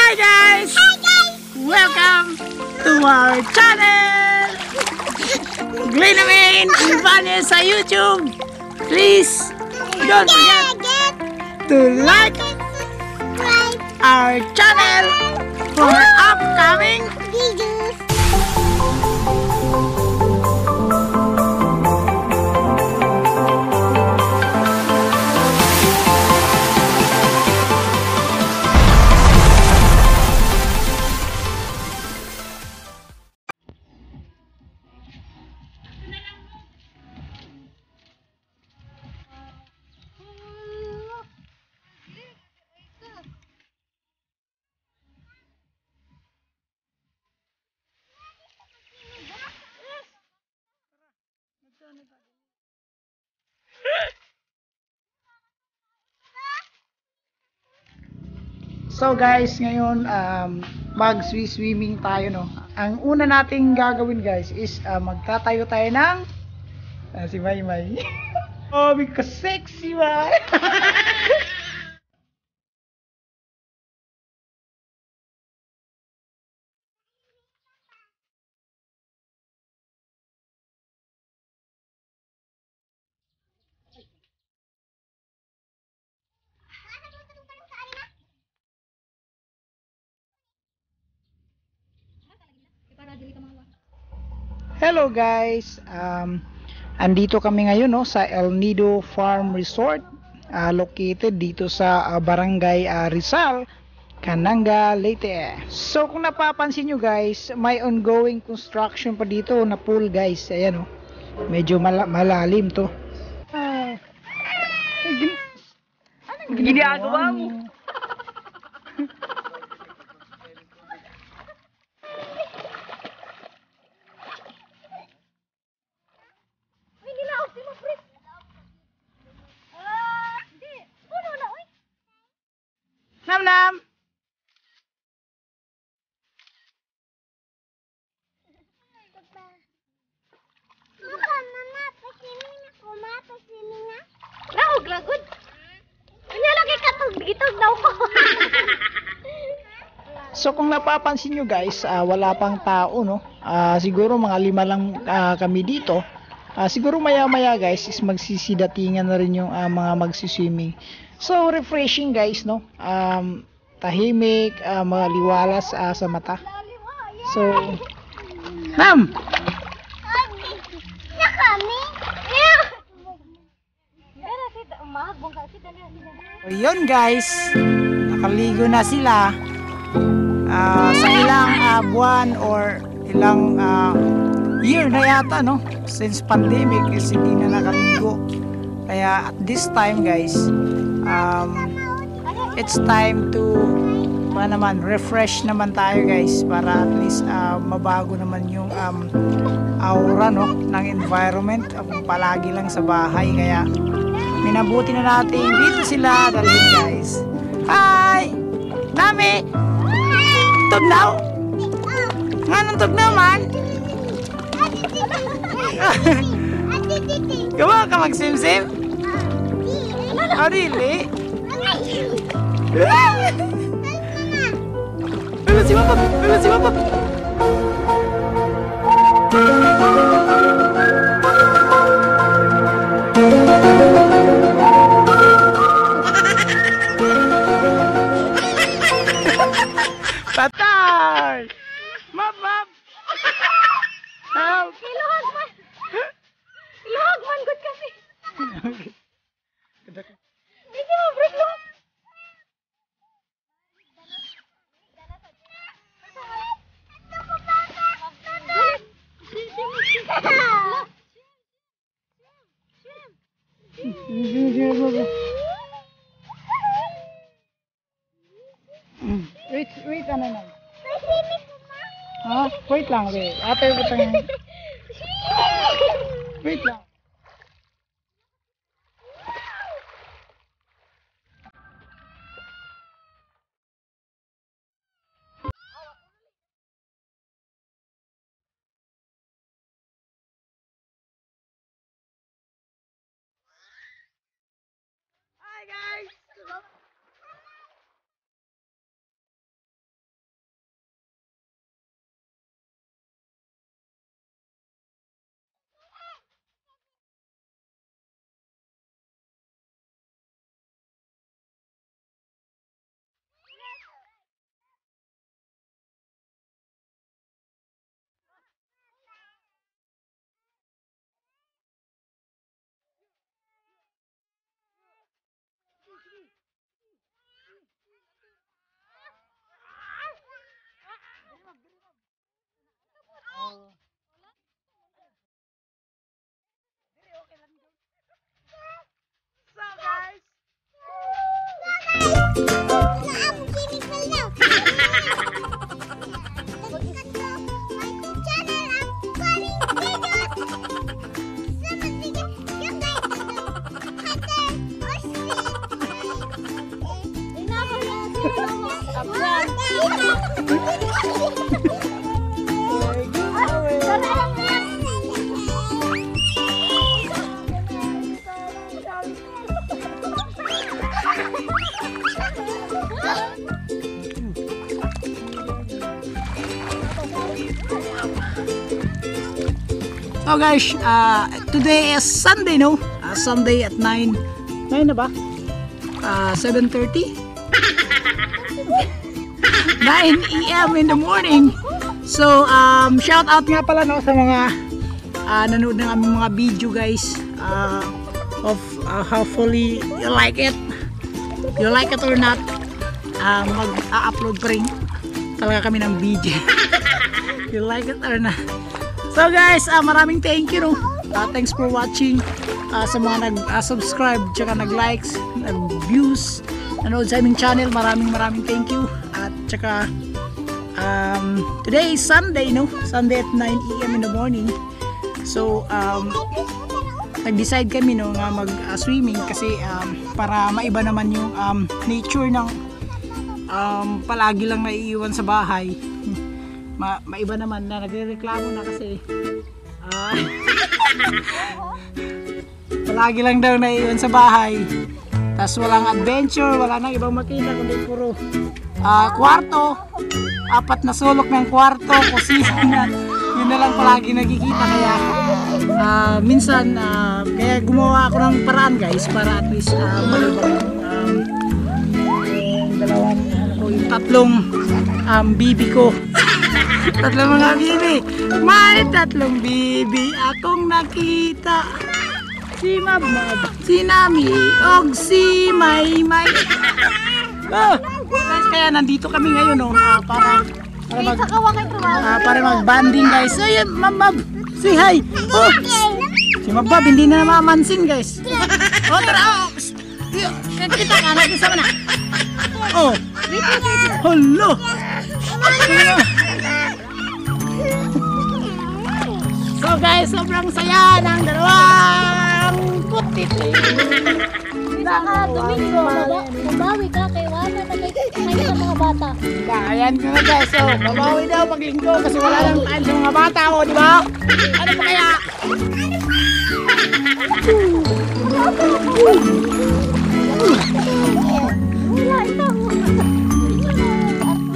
Hi guys! Welcome to our channel! Glenamain Ibanez sa YouTube. Please don't forget to like our channel for upcoming videos. So guys, ngayon mag-swimming tayo, no. Ang una nating gagawin guys is magtatayo tayo ng si Maymay. Oh, because sexy man. Hello guys, andito kami ngayon, no, sa El Nido Farm Resort, located dito sa Barangay Rizal, Cananga, Leyte. So kung napapansin nyo guys, may ongoing construction pa dito na pool guys. Ayan, oh, medyo malalim to. Anong ginagawa mo? Nam nam. Lagod. Kanya lagi katog-gitog daw ko. So kung napapansin nyo guys, wala pang tao, no. Siguro mga 5 lang kami dito. Siguro maya-maya guys is magsisidatingan na rin yung mga magsiswimming. So refreshing guys, no. Tahimik, maliwalas sa mata. So Ma'am. Na kami. So yun guys, nakaligo na sila. Sa ilang buwan or ilang year na yata, no, since pandemic is hindi na nakaligo. Kaya at this time guys, it's time to refresh naman tayo guys, para at least mabago naman yung aura, no, ng environment. Palagi lang sa bahay, kaya minabuti na natin dito sila dalhin guys. Hi! Nami! Tugnaw? Nga nang tugnaw man? Gawa ka mag-sim-sim? Oh, really? Wala si Papa! Wala si Papa! Patay! Map, map! Help! Iluhag man. Iluhag man good kasi. Hindi mo break lo. Wait, ano na? Wait lang, wait. Ate, wait lang. Hi guys! So guys, today is Sunday, no? Sunday at 9 na ba? 7:30? 9 AM in the morning. So, shout out nga pala, no, sa mga nanood ng aming mga video, guys. Hopefully you like it. You like it or not, mag-upload pa rin talaga kami ng video. You like it or not. So guys, maraming thank you, no? Thanks for watching. Sa mga nag-subscribe, tsaka nag-likes, nag-views, nanood sa aming channel, maraming thank you. At tsaka today is Sunday, no? Sunday at 9 AM in the morning. So nag-decide kami, no, nga mag-swimming kasi para maiba naman yung nature ng palagi lang naiiwan sa bahay. Maiba naman na nagrereklamo na kasi palagi lang daw naiiwan sa bahay, tas walang adventure, wala nang ibang makita kundi puro kwarto, 4 na sulok ng kwarto, kusina, yun na lang palagi nagkikita. Kaya minsan kaya gumawa ako ng paraan, guys, para at least malibang yung dalawang yung tatlong bibi ko. Tatlong mga bibi. May tatlong bibi akong nakita. Si Mabmab, si Nami, og si Maymay. Kaya nandito kami ngayon, no, para mag-banding, guys. So yun, Mabmab, say hi. Oh, si Mabmab hindi na namamansin, guys. Oh, tara. Kita ka natin sa mana. Oh, hello. So guys, sobrang saya ng dalawang putit. Saka Domingo, mabawi ka kay Wana na may sa mga bata. Ayan ko na, guys. So, mabawi daw pag linggo kasi wala lang time sa mga bata ko, di ba? Ano pa kaya?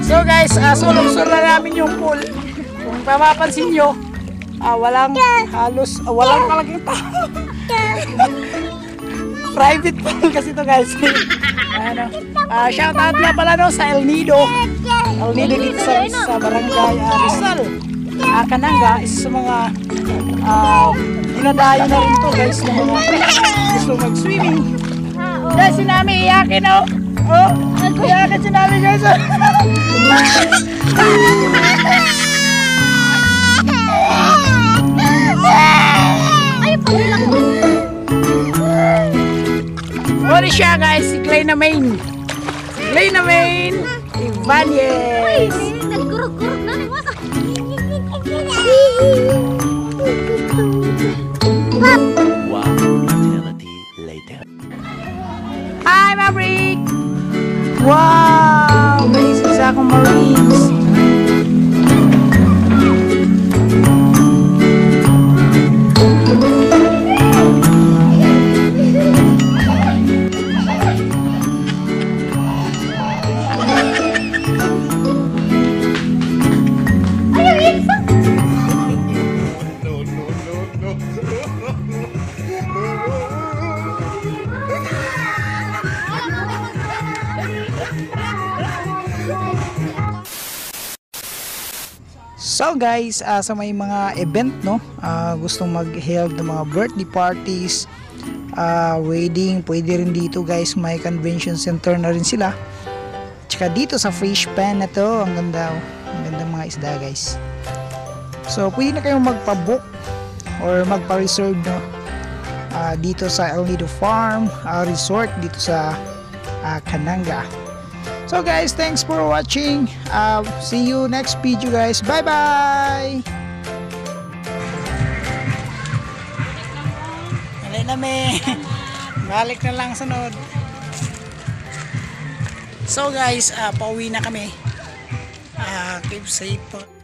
So guys, sulong-sulong namin yung pool. Kung mapapansin nyo, walang talagang tao. Private pool kasi to, guys. Shout out nga pala, no, sa El Nido. El Nido dito sa barangay Rizal, Cananga. Isa sa mga dinadayo na rin to, guys, na mga gusto mag-swimming. Dahil si Nami iyakin, no? Oh, iyakin si Nami, guys. Ano siya, guys? Si Clay na main. Ibanez. Nagkurog-kurog na ng wasak. One eternity later. Hi, Maverick! Wow! May isa akong Marines. So guys, sa may mga event, no, gustong mag-held ng mga birthday parties, wedding, pwede rin dito, guys. May convention center na rin sila. Tsaka dito sa fish pan na to, ang ganda mga isda, guys. So pwede na kayong magpa-book or magpa-reserve, no, dito sa El Nido Farm Resort dito sa Cananga. So guys, thanks for watching. See you next video, guys. Bye bye. Alay na, me. Balik na lang sunod. So guys, pauwi na kami. Keep safe po.